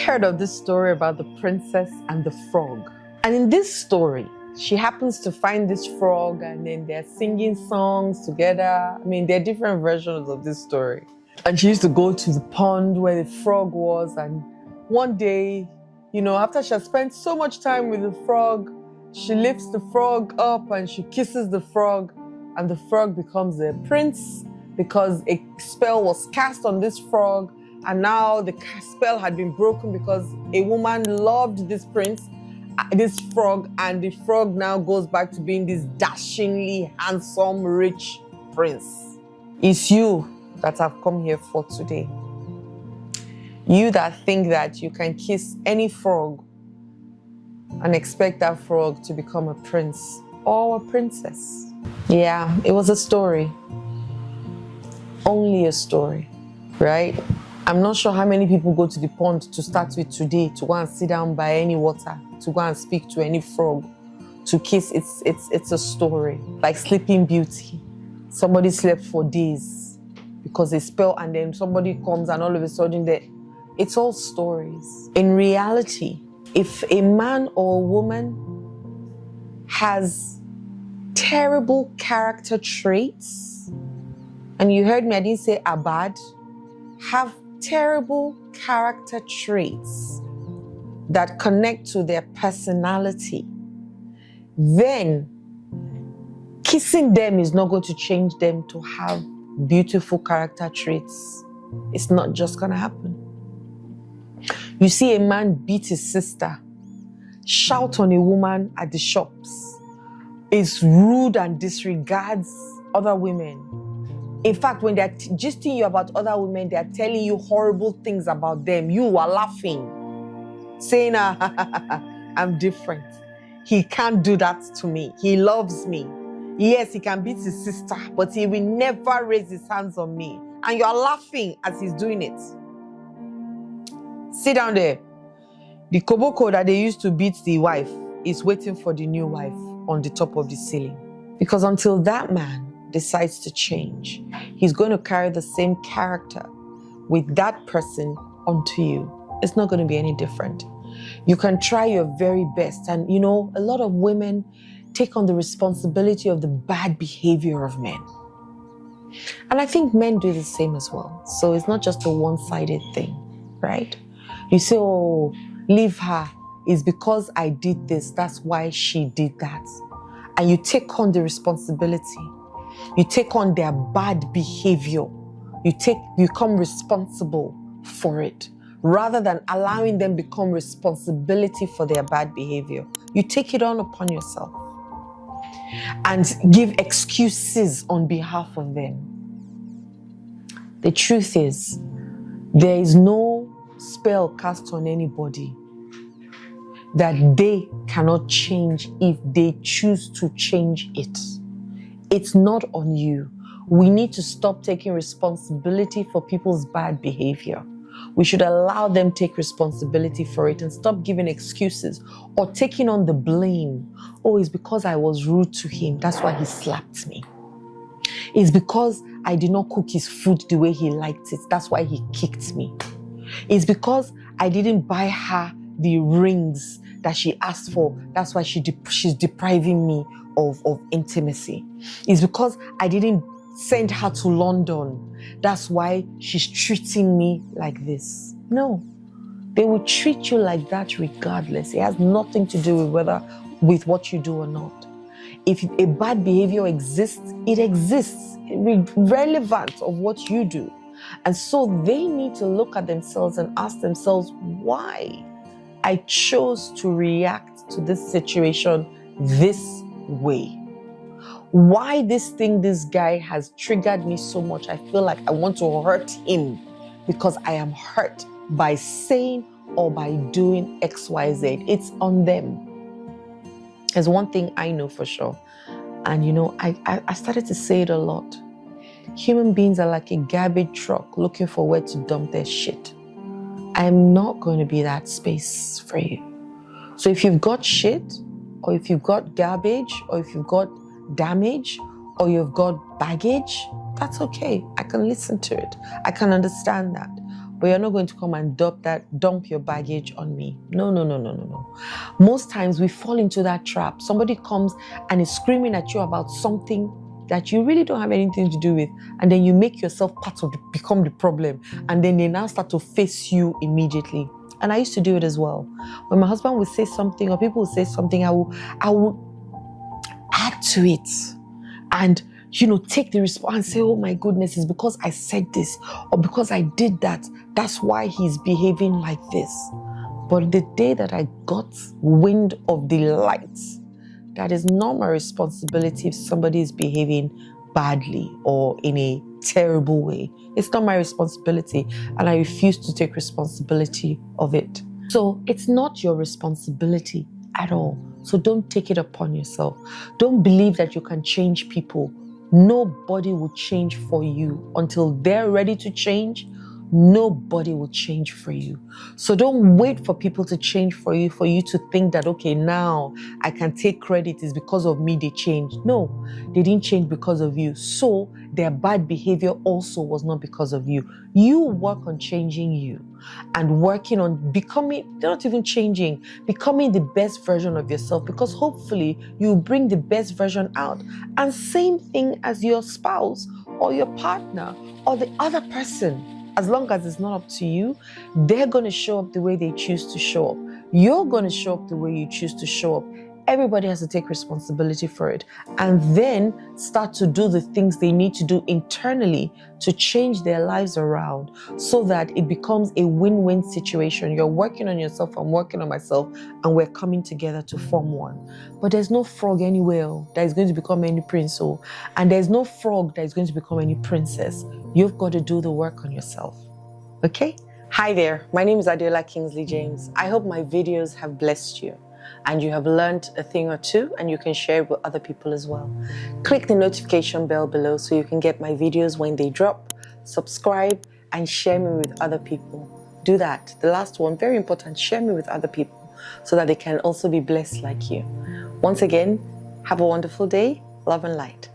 heard of this story about the princess and the frog. And in this story, she happens to find this frog and then they're singing songs together. I mean, there are different versions of this story. And she used to go to the pond where the frog was. And one day, after she has spent so much time with the frog, she lifts the frog up and she kisses the frog. And the frog becomes a prince because a spell was cast on this frog. And now the spell had been broken because a woman loved this prince, this frog, and the frog now goes back to being this dashingly handsome, rich prince. It's you that I've come here for today. You that think that you can kiss any frog and expect that frog to become a prince or a princess. Yeah, it was a story. Only a story, right? I'm not sure how many people go to the pond to start with today to go and sit down by any water, to go and speak to any frog, to kiss. It's a story. Like Sleeping Beauty. Somebody slept for days because they spell, and then somebody comes and all of a sudden it's all stories. In reality, if a man or a woman has terrible character traits, and you heard me, I didn't say are bad, have terrible character traits that connect to their personality, then kissing them is not going to change them to have beautiful character traits. It's not just going to happen. You see a man beat his sister, shout on a woman at the shops, is rude and disregards other women. In fact, when they're gisting you about other women, they're telling you horrible things about them. You are laughing, saying, I'm different. He can't do that to me. He loves me. Yes, he can beat his sister, but he will never raise his hands on me. And you are laughing as he's doing it. Sit down there. The koboko that they used to beat the wife is waiting for the new wife on the top of the ceiling. Because until that man decides to change, he's going to carry the same character with that person onto you. It's not going to be any different. You can try your very best. And a lot of women take on the responsibility of the bad behavior of men. And I think men do the same as well. So it's not just a one-sided thing, right? You say, oh, leave her. It's because I did this. That's why she did that. And you take on the responsibility. You take on their bad behavior. You become responsible for it. Rather than allowing them become responsibility for their bad behavior, you take it on upon yourself and give excuses on behalf of them. The truth is, there is no spell cast on anybody that they cannot change if they choose to change it. It's not on you. We need to stop taking responsibility for people's bad behavior. We should allow them take responsibility for it and stop giving excuses or taking on the blame. Oh, it's because I was rude to him. That's why he slapped me. It's because I did not cook his food the way he liked it. That's why he kicked me. It's because I didn't buy her the rings that she asked for. That's why she's depriving me of intimacy. It's because I didn't send her to London. That's why she's treating me like this. No, they will treat you like that regardless. It has nothing to do with what you do or not. If a bad behavior exists, it exists, irrelevant of what you do. And so they need to look at themselves and ask themselves why I chose to react to this situation this way. Why this guy has triggered me so much. I feel like I want to hurt him because I am hurt by saying or by doing XYZ. It's on them. There's one thing I know for sure. And I started to say it a lot. Human beings are like a garbage truck looking for where to dump their shit. I am not going to be that space for you. So if you've got shit, or if you've got garbage, or if you've got damage, or you've got baggage, that's okay. I can listen to it. I can understand that. but you're not going to come and dump your baggage on me. No, no, no, no, no, no. Most times we fall into that trap. Somebody comes and is screaming at you about something that you really don't have anything to do with, and then you make yourself become the problem, and then they now start to face you immediately. And I used to do it as well. When my husband would say something or people would say something, I would add to it and take the response and say, oh my goodness, it's because I said this or because I did that. That's why he's behaving like this. But the day that I got wind of the lights, that is not my responsibility if somebody is behaving badly or in a terrible way. It's not my responsibility, and I refuse to take responsibility of it. So it's not your responsibility at all. So don't take it upon yourself. Don't believe that you can change people. Nobody will change for you until they're ready to change. Nobody will change for you. So don't wait for people to change for you to think that, okay, now I can take credit. It's because of me they changed. No, they didn't change because of you. So their bad behavior also was not because of you. You work on changing you and working on becoming, not even changing, becoming the best version of yourself, because hopefully you bring the best version out. And same thing as your spouse or your partner or the other person. As long as it's not up to you, they're going to show up the way they choose to show up. You're going to show up the way you choose to show up. Everybody has to take responsibility for it and then start to do the things they need to do internally to change their lives around so that it becomes a win-win situation. You're working on yourself, I'm working on myself, and we're coming together to form one. But there's no frog anywhere that is going to become any prince, and there's no frog that is going to become any princess. You've got to do the work on yourself. Okay? Hi there, my name is Adeola Kingsley James. I hope my videos have blessed you and you have learned a thing or two, and you can share it with other people as well. Click the notification bell below so you can get my videos when they drop. Subscribe and share me with other people. Do that. The last one, very important, share me with other people so that they can also be blessed like you. Once again, have a wonderful day. Love and light.